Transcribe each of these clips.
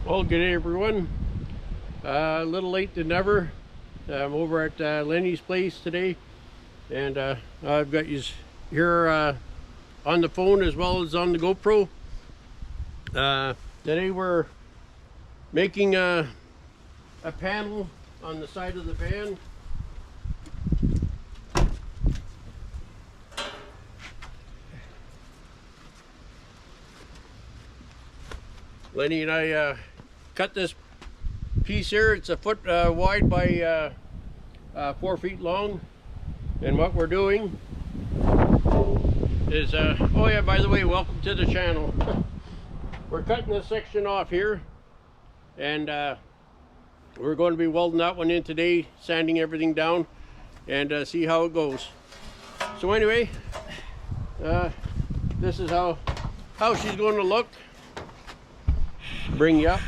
Well, good day everyone. A little late than ever. I'm over at Lenny's place today, and I've got you here on the phone as well as on the GoPro. Today we're making a panel on the side of the van. Lenny and I cut this piece here. It's a foot wide by 4 feet long, and what we're doing is oh yeah, by the way, welcome to the channel. We're cutting this section off here, and we're going to be welding that one in today, sanding everything down, and see how it goes. So anyway, this is how she's going to look. Bring you up.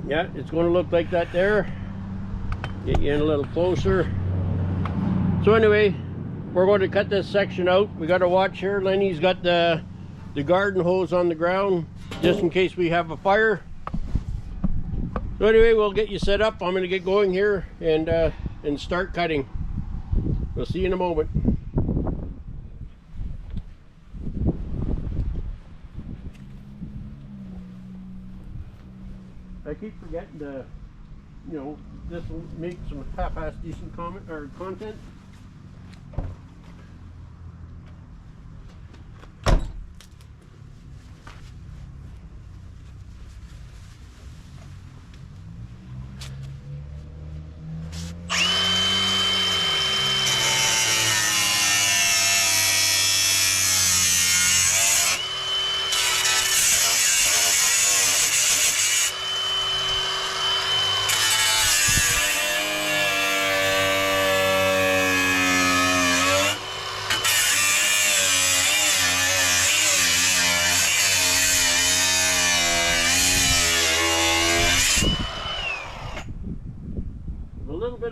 Yeah, it's going to look like that there. Get you in a little closer. So anyway, we're going to cut this section out. We got to watch here. Lenny's got the garden hose on the ground just in case we have a fire. So anyway, we'll get you set up. I'm going to get going here and start cutting. We'll see you in a moment. I keep forgetting to, this will make some half-assed decent content.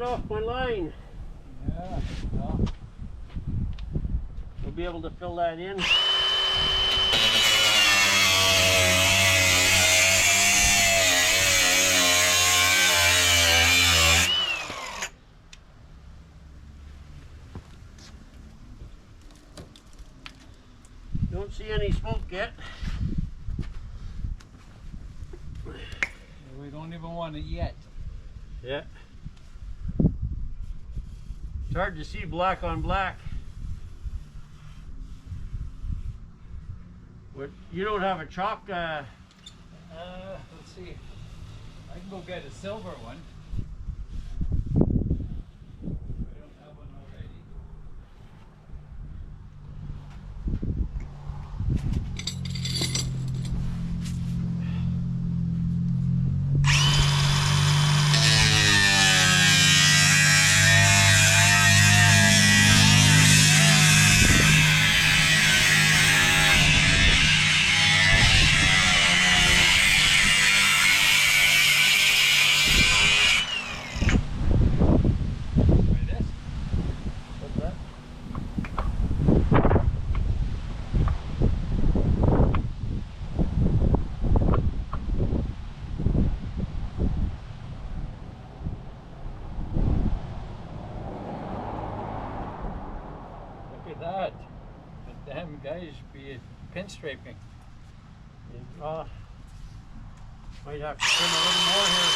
Off my line. Yeah, well. We'll be able to fill that in. Don't see any smoke yet. We don't even want it yet. Yeah. It's hard to see black on black. What, you don't have a chalk? Let's see. I can go get a silver one. I don't have one already. That. The damn guys be pinstriping. Might have to trim a little more here.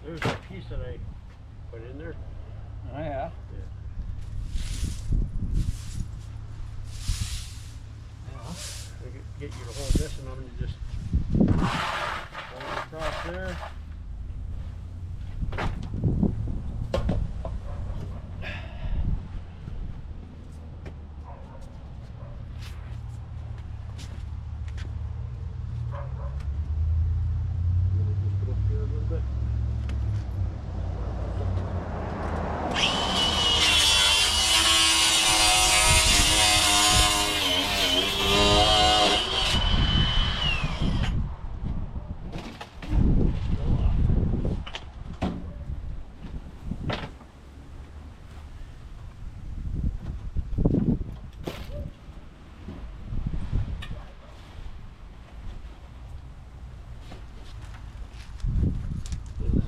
There's a piece that I put in there. Oh yeah. I could get you to hold this, and I'm going to just hold it across there. Just put up here a little bit.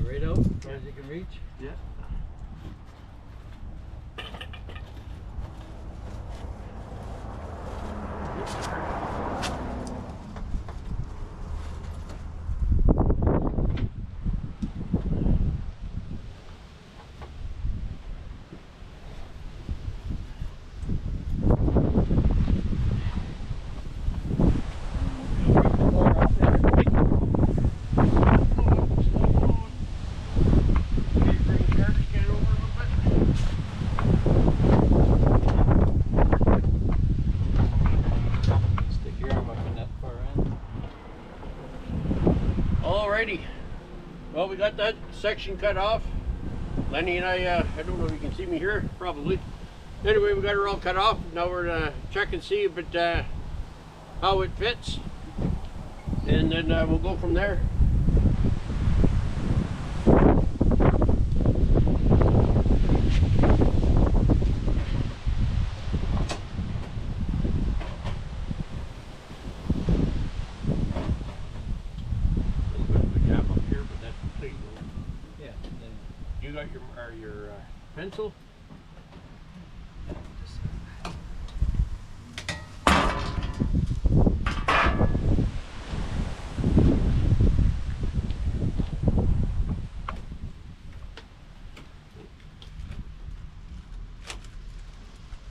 Right out as far as you can reach. Yeah. Alrighty, well, we got that section cut off. Lenny and I don't know if you can see me here, probably. Anyway, we got her all cut off. Now we're gonna check and see if it, how it fits, and then we'll go from there. You got your pencil?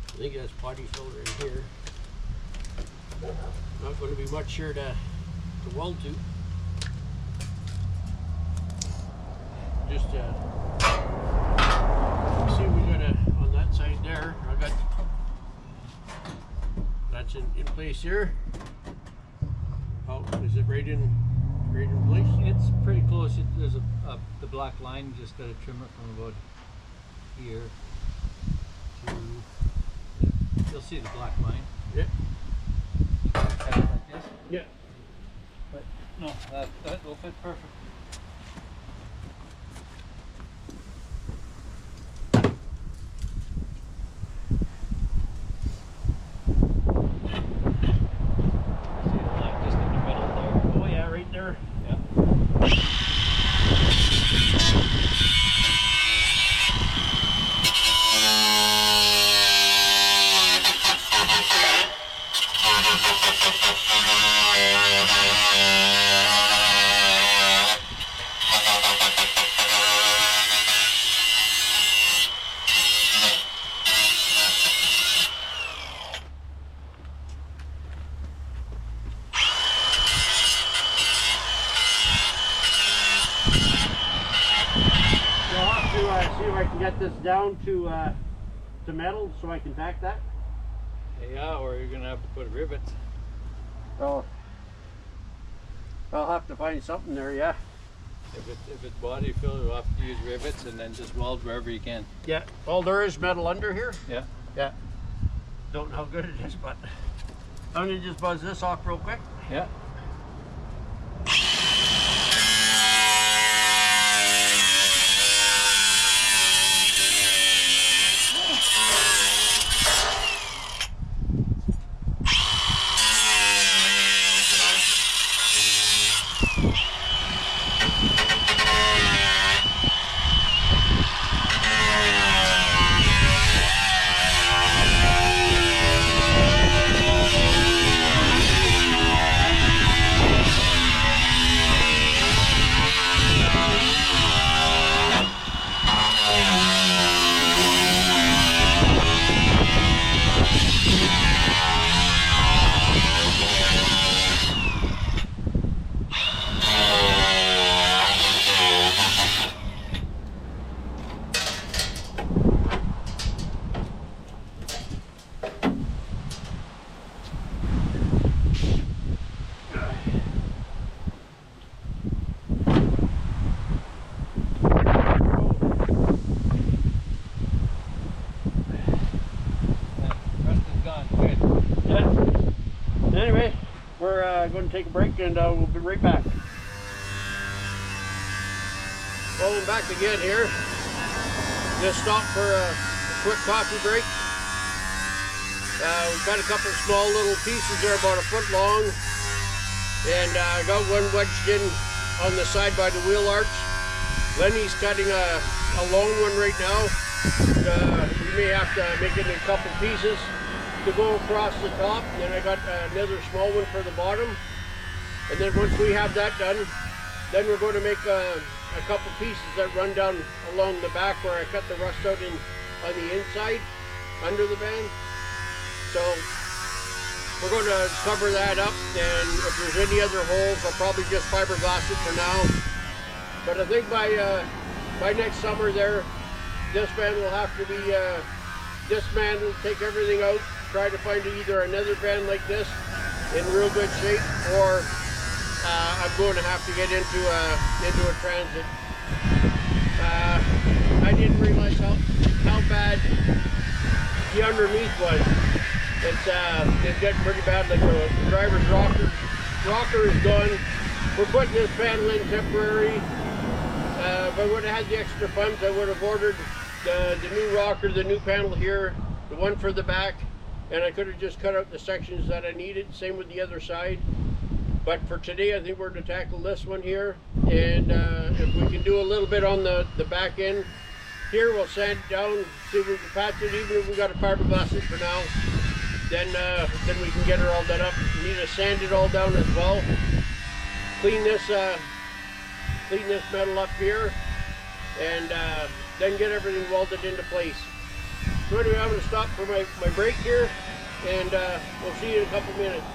I think that's body filler in here. Not going to be much here to weld to. Just see, we got on that side there. I got that's in place here. Oh, is it right in place? It's pretty close. There's the black line. You just got to trim it from about here to. You'll see the black line. Yeah. Like this. Yeah. But no, that will fit perfect. See if I can get this down to metal so I can tack that. Yeah, or you're gonna have to put rivets. Oh, I'll have to find something there, yeah. If it's body filler, you'll have to use rivets and then just weld wherever you can. Yeah. Well, there is metal under here. Yeah. Yeah. Don't know how good it is, but I'm gonna just buzz this off real quick. Yeah. take a break, and we'll be right back. Well, I'm back again here. Just stopped for a quick coffee break. We've got a couple of small little pieces there, about a foot long, and I got one wedged in on the side by the wheel arch. Lenny's cutting a long one right now. We may have to make it in a couple pieces to go across the top. Then I got another small one for the bottom, and then once we have that done, then we're going to make a couple pieces that run down along the back where I cut the rust out on the inside under the van. So we're going to cover that up, and if there's any other holes, I'll probably just fiberglass it for now. But I think by next summer there, this van will have to be dismantled, take everything out, try to find either another van like this in real good shape, or I'm going to have to get into a transit. I didn't realize how bad the underneath was. It's getting pretty bad. Like the driver's rocker is gone. We're putting this panel in temporary. If I would have had the extra funds, I would have ordered the new rocker, the new panel here, the one for the back, and I could have just cut out the sections that I needed. Same with the other side. But for today, I think we're going to tackle this one here, and if we can do a little bit on the back end here, we'll sand it down, see if we can patch it. Even if we got to fiberglass it for now, then we can get her all done up. We need to sand it all down as well. Clean this metal up here, and then get everything welded into place. So anyway, I'm going to stop for my break here, and we'll see you in a couple minutes.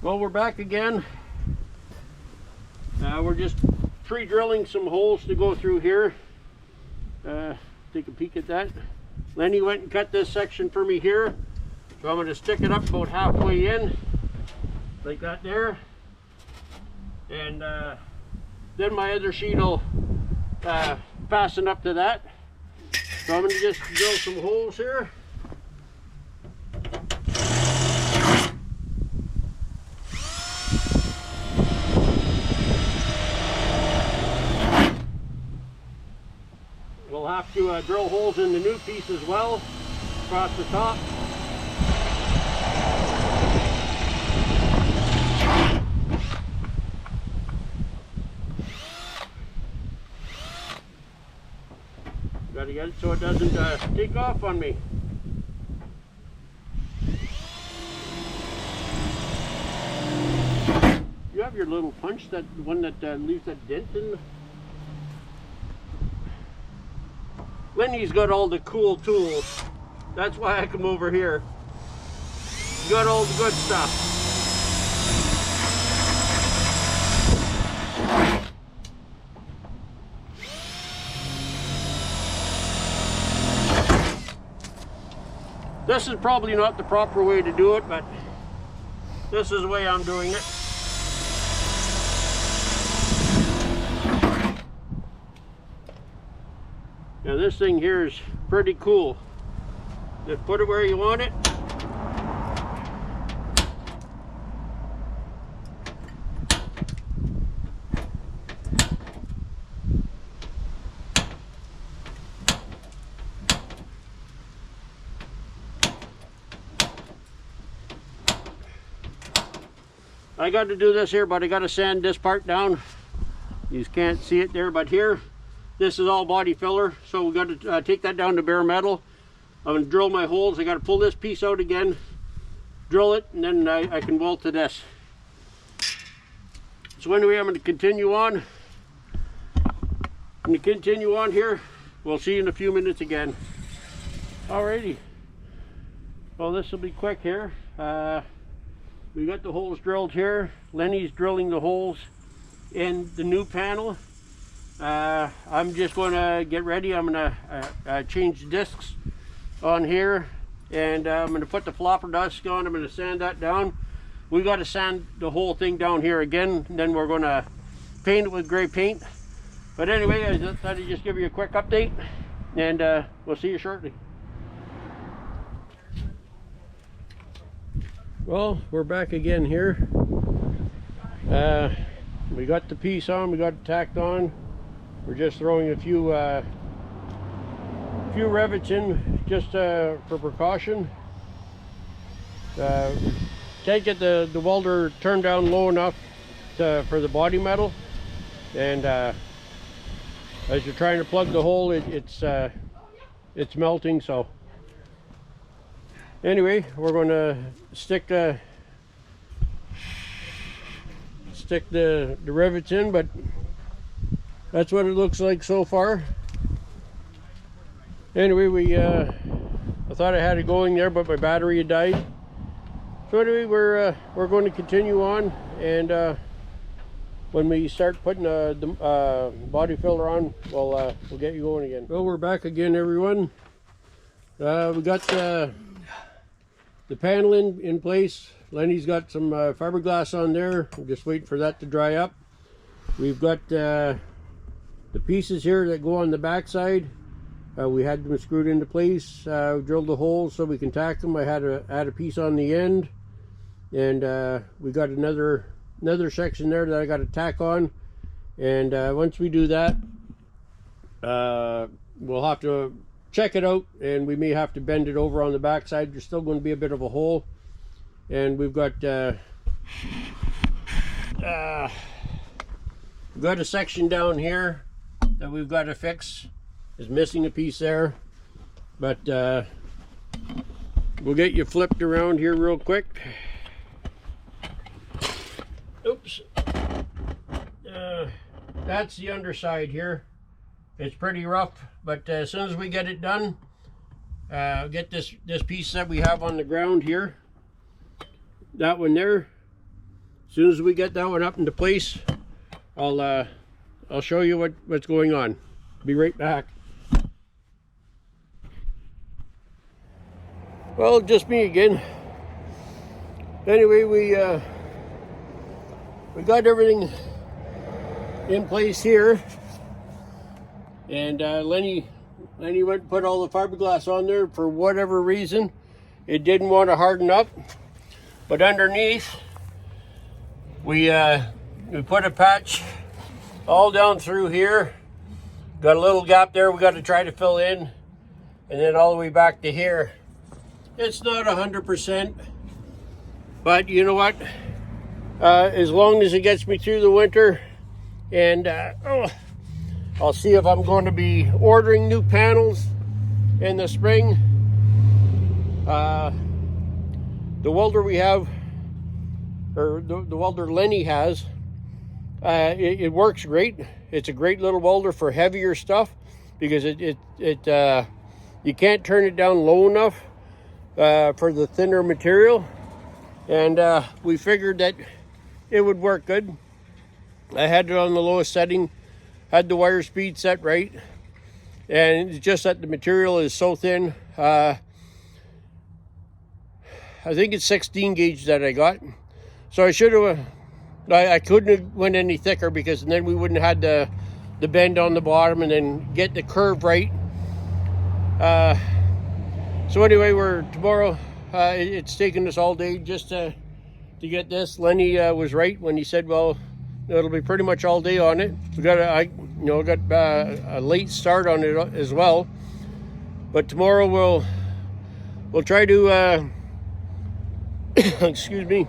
Well, we're back again. We're just pre-drilling some holes to go through here. Take a peek at that. Lenny went and cut this section for me here. So I'm going to stick it up about halfway in, like that there. And then my other sheet will fasten up to that. So I'm going to just drill some holes here. We'll have to drill holes in the new piece as well, across the top. Gotta get it so it doesn't take off on me. You have your little punch, that one that leaves that dent in. Lenny's got all the cool tools. That's why I come over here. He's got all the good stuff. This is probably not the proper way to do it, but this is the way I'm doing it. Now this thing here is pretty cool. Just put it where you want it. I got to do this here, but I got to sand this part down. You can't see it there, but here, this is all body filler, so we got to take that down to bare metal. I'm going to drill my holes. I got to pull this piece out again, drill it, and then I can weld to this. So anyway, I'm going to continue on. I'm going to continue on here. We'll see you in a few minutes again. Alrighty. Well, this will be quick here. We got the holes drilled here. Lenny's drilling the holes in the new panel. I'm just going to get ready. I'm going to change the discs on here, and I'm going to put the flopper dust on. I'm going to sand that down. We got to sand the whole thing down here again, and then we're going to paint it with gray paint. But anyway, I just thought I'd just give you a quick update, and we'll see you shortly. Well, we're back again here. We got the piece on, we got it tacked on. We're just throwing a few rivets in just for precaution. Can't get the welder turned down low enough for the body metal, and as you're trying to plug the hole, it's melting. So anyway, we're going to stick the rivets in, but that's what it looks like so far. Anyway, I thought I had it going there, but my battery had died. So anyway, we're going to continue on, and when we start putting the body filler on, we'll get you going again. Well, we're back again, everyone. We got the panel in place. Lenny's got some fiberglass on there. I'm just waiting for that to dry up. We've got the pieces here that go on the back side. We had them screwed into place. Drilled the holes so we can tack them. I had a piece on the end, and we got another section there that I got to tack on. And once we do that, we'll have to check it out, and we may have to bend it over on the back side. There's still going to be a bit of a hole, and we've got a section down here that we've got to fix. Is missing a piece there, but we'll get you flipped around here real quick. Oops. That's the underside here. It's pretty rough, but as soon as we get it done, get this piece that we have on the ground here, that one there, as soon as we get that one up into place, I'll show you what's going on. Be right back. Well, just me again. Anyway, we got everything in place here, and Lenny went and put all the fiberglass on there. For whatever reason, it didn't want to harden up, but underneath we put a patch all down through here. Got a little gap there we got to try to fill in, and then all the way back to here. It's not 100%, but you know what? As long as it gets me through the winter, and I'll see if I'm going to be ordering new panels in the spring. The welder we have, or the welder Lenny has, it works great. It's a great little welder for heavier stuff, because you can't turn it down low enough for the thinner material, and we figured that it would work good. I had it on the lowest setting, had the wire speed set right, and it's just that the material is so thin. I think it's 16 gauge that I got, so I should have. I couldn't have went any thicker, because then we wouldn't have had the bend on the bottom and then get the curve right. So anyway, tomorrow. It's taken us all day just to get this. Lenny was right when he said, "Well, it'll be pretty much all day on it." We got a late start on it as well. But tomorrow we'll try to excuse me,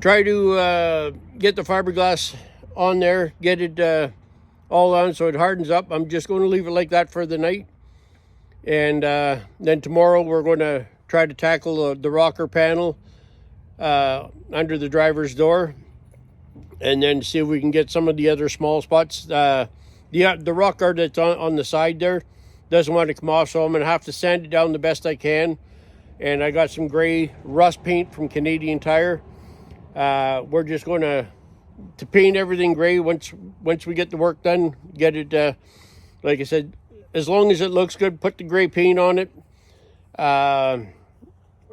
try to get the fiberglass on there, get it all on so it hardens up. I'm just going to leave it like that for the night. And then tomorrow we're going to try to tackle the rocker panel under the driver's door, and then see if we can get some of the other small spots. The rock guard that's on the side there doesn't want to come off, so I'm going to have to sand it down the best I can. And I got some gray rust paint from Canadian Tire. We're just going to paint everything gray once we get the work done. Get it, like I said, as long as it looks good, put the gray paint on it.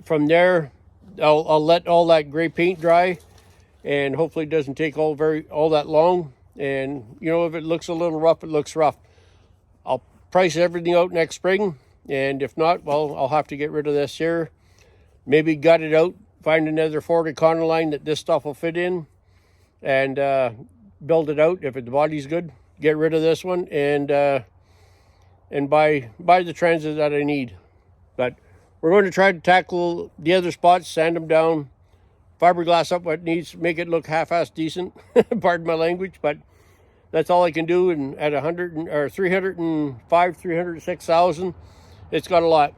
From there, I'll let all that gray paint dry, and hopefully it doesn't take all that long. And you know, if it looks a little rough, it looks rough. I'll price everything out next spring, and if not, well, I'll have to get rid of this here. Maybe gut it out, find another 40 corner line that this stuff will fit in, and build it out. If the body's good, get rid of this one, and buy the transit that I need. But we're going to try to tackle the other spots, sand them down, fiberglass up what needs, make it look half-assed decent. Pardon my language, but that's all I can do. And at 306,000, it's got a lot.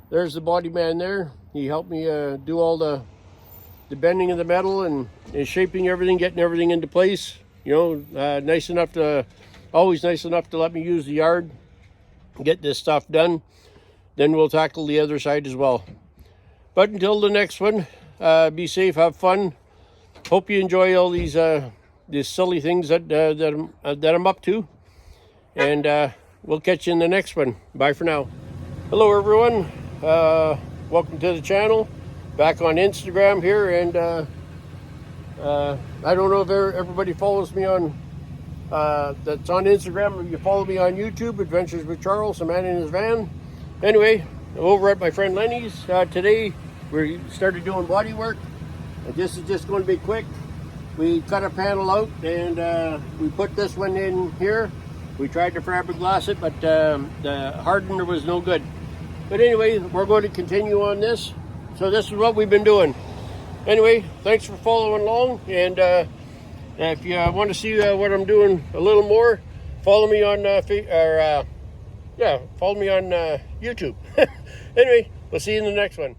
There's the body man there. He helped me do all the bending of the metal and shaping everything, getting everything into place. You know, always nice enough to let me use the yard, get this stuff done. Then we'll tackle the other side as well. But until the next one, be safe, have fun. Hope you enjoy all these silly things that I'm up to. And we'll catch you in the next one. Bye for now. Hello everyone. Welcome to the channel. Back on Instagram here, and I don't know if everybody follows me on that's on Instagram. If you follow me on YouTube, Adventures with Charles, a man in his van. Anyway, over at my friend Lenny's today, we started doing body work, and this is just going to be quick. We cut a panel out, and we put this one in here. We tried to fiberglass it, but the hardener was no good. But anyway, we're going to continue on this. So this is what we've been doing. Anyway, thanks for following along, and if you want to see what I'm doing a little more, follow me on follow me on YouTube. Anyway, we'll see you in the next one.